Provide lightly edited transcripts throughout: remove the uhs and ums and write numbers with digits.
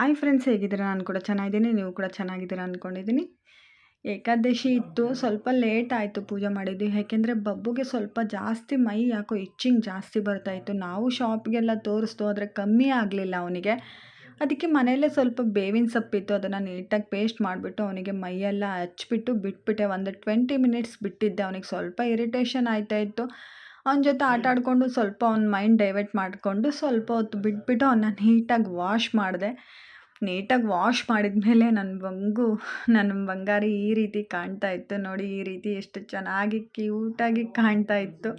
Hi friends, ಹೇಗಿದ್ದೀರಾ? ನಾನು ಕೂಡ ಚೆನ್ನಾಗಿದ್ದೀನಿ, ನೀವು ಕೂಡ ಚೆನ್ನಾಗಿದ್ದೀರಾ ಅಂದ್ಕೊಂಡಿದ್ದೀನಿ. ಏಕಾದಶಿ ಇತ್ತು, ಸ್ವಲ್ಪ ಲೇಟ್ ಆಯಿತು ಪೂಜೆ ಮಾಡಿದ್ದು. ಯಾಕೆಂದರೆ ಬಬ್ಬುಗೆ ಸ್ವಲ್ಪ ಜಾಸ್ತಿ ಮೈ ಯಾಕೋ ಇಚ್ಚಿಂಗ್ ಜಾಸ್ತಿ ಬರ್ತಾಯಿತ್ತು. ನಾವು ಶಾಪ್ಗೆಲ್ಲ ತೋರಿಸ್ತು, ಆದರೆ ಕಮ್ಮಿ ಆಗಲಿಲ್ಲ ಅವನಿಗೆ. ಅದಕ್ಕೆ ಮನೆಯಲ್ಲೇ ಸ್ವಲ್ಪ ಬೇವಿನ ಸೊಪ್ಪಿತ್ತು, ಅದನ್ನು ನೀಟಾಗಿ ಪೇಸ್ಟ್ ಮಾಡಿಬಿಟ್ಟು ಅವನಿಗೆ ಮೈಯೆಲ್ಲ ಹಚ್ಬಿಟ್ಟು ಬಿಟ್ಬಿಟ್ಟೆ. ಒಂದು 20 ಮಿನಿಟ್ಸ್ ಬಿಟ್ಟಿದ್ದೆ. ಅವನಿಗೆ ಸ್ವಲ್ಪ ಇರಿಟೇಷನ್ ಆಯ್ತಾಯಿತ್ತು. ಅವನ ಜೊತೆ ಆಟ ಆಡಿಕೊಂಡು ಸ್ವಲ್ಪ ಅವ್ನ ಮೈಂಡ್ ಡೈವರ್ಟ್ ಮಾಡಿಕೊಂಡು ಸ್ವಲ್ಪ ಹೊತ್ತು ಬಿಟ್ಬಿಟ್ಟು ಅವನ್ನ ನೀಟಾಗಿ ವಾಶ್ ಮಾಡಿದೆ. ನೀಟಾಗಿ ವಾಶ್ ಮಾಡಿದ ಮೇಲೆ ನನ್ನ ಬಂಗಾರಿ ಈ ರೀತಿ ಕಾಣ್ತಾ ಇತ್ತು. ನೋಡಿ, ಈ ರೀತಿ ಎಷ್ಟು ಚೆನ್ನಾಗಿ ಕ್ಯೂಟಾಗಿ ಕಾಣ್ತಾ ಇತ್ತು.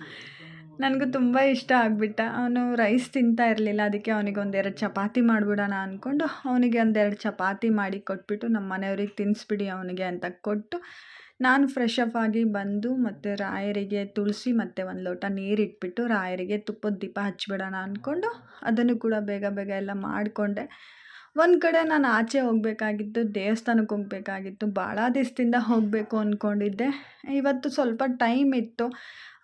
ನನಗೂ ತುಂಬ ಇಷ್ಟ ಆಗಿಬಿಟ್ಟ. ಅವನು ರೈಸ್ ತಿಂತಾ ಇರಲಿಲ್ಲ, ಅದಕ್ಕೆ ಅವನಿಗೆ ಒಂದೆರಡು ಚಪಾತಿ ಮಾಡಿಬಿಡೋಣ ಅಂದ್ಕೊಂಡು ಅವನಿಗೆ ಒಂದೆರಡು ಚಪಾತಿ ಮಾಡಿ ಕೊಟ್ಬಿಟ್ಟು, ನಮ್ಮ ಮನೆಯವ್ರಿಗೆ ತಿನ್ನಿಸ್ಬಿಡಿ ಅವನಿಗೆ ಅಂತ ಕೊಟ್ಟು, ನಾನು ಫ್ರೆಶ್ ಅಪ್ ಆಗಿ ಬಂದು ಮತ್ತು ರಾಯರಿಗೆ ತುಳಸಿ ಮತ್ತು ಒಂದು ಲೋಟ ನೀರಿಟ್ಬಿಟ್ಟು ರಾಯರಿಗೆ ತುಪ್ಪದ ದೀಪ ಹಚ್ಬಿಡೋಣ ಅಂದ್ಕೊಂಡು ಅದನ್ನು ಕೂಡ ಬೇಗ ಬೇಗ ಎಲ್ಲ ಮಾಡಿಕೊಂಡೆ. ಒಂದು ಕಡೆ ನಾನು ಆಚೆ ಹೋಗಬೇಕಾಗಿತ್ತು, ದೇವಸ್ಥಾನಕ್ಕೆ ಹೋಗಬೇಕಾಗಿತ್ತು. ಭಾಳ ದಿವಸದಿಂದ ಹೋಗಬೇಕು ಅಂದ್ಕೊಂಡಿದ್ದೆ. ಇವತ್ತು ಸ್ವಲ್ಪ ಟೈಮ್ ಇತ್ತು,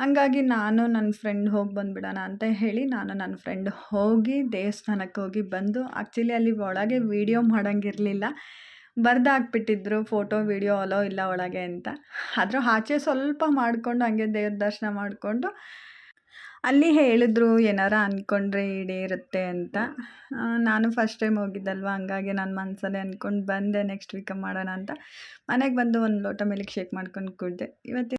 ಹಂಗಾಗಿ ನಾನು ನನ್ನ ಫ್ರೆಂಡ್ ಹೋಗಿ ಬಂದುಬಿಡೋಣ ಅಂತ ಹೇಳಿ ನಾನು ನನ್ನ ಫ್ರೆಂಡ್ ಹೋಗಿ ದೇವಸ್ಥಾನಕ್ಕೆ ಹೋಗಿ ಬಂದು, ಆ್ಯಕ್ಚುಲಿ ಅಲ್ಲಿ ಒಳಗೆ ವೀಡಿಯೋ ಮಾಡೋಂಗಿರಲಿಲ್ಲ, ಬರ್ದಾಕ್ಬಿಟ್ಟಿದ್ರು ಫೋಟೋ ವೀಡಿಯೋ ಅಲೋ ಇಲ್ಲ ಒಳಗೆ ಅಂತ. ಆದರೂ ಆಚೆ ಸ್ವಲ್ಪ ಮಾಡಿಕೊಂಡು ಹಂಗೆ ದೇವ್ರ ದರ್ಶನ ಮಾಡಿಕೊಂಡು, ಅಲ್ಲಿ ಹೇಳಿದ್ರು ಏನಾರ ಅಂದ್ಕೊಂಡ್ರೆ ಈಡೇರುತ್ತೆ ಅಂತ. ನಾನು ಫಸ್ಟ್ ಟೈಮ್ ಹೋಗಿದ್ದಲ್ವ, ಹಂಗಾಗಿ ನಾನು ಮನಸ್ಸಲ್ಲೇ ಅಂದ್ಕೊಂಡು ಬಂದೆ ನೆಕ್ಸ್ಟ್ ವೀಕ್ ಮಾಡೋಣ ಅಂತ. ಮನೆಗೆ ಬಂದು ಒಂದು ಲೋಟ ಮಿಲ್ಕ್ ಶೇಕ್ ಮಾಡ್ಕೊಂಡು ಕುಡಿದೆ. ಇವತ್ತು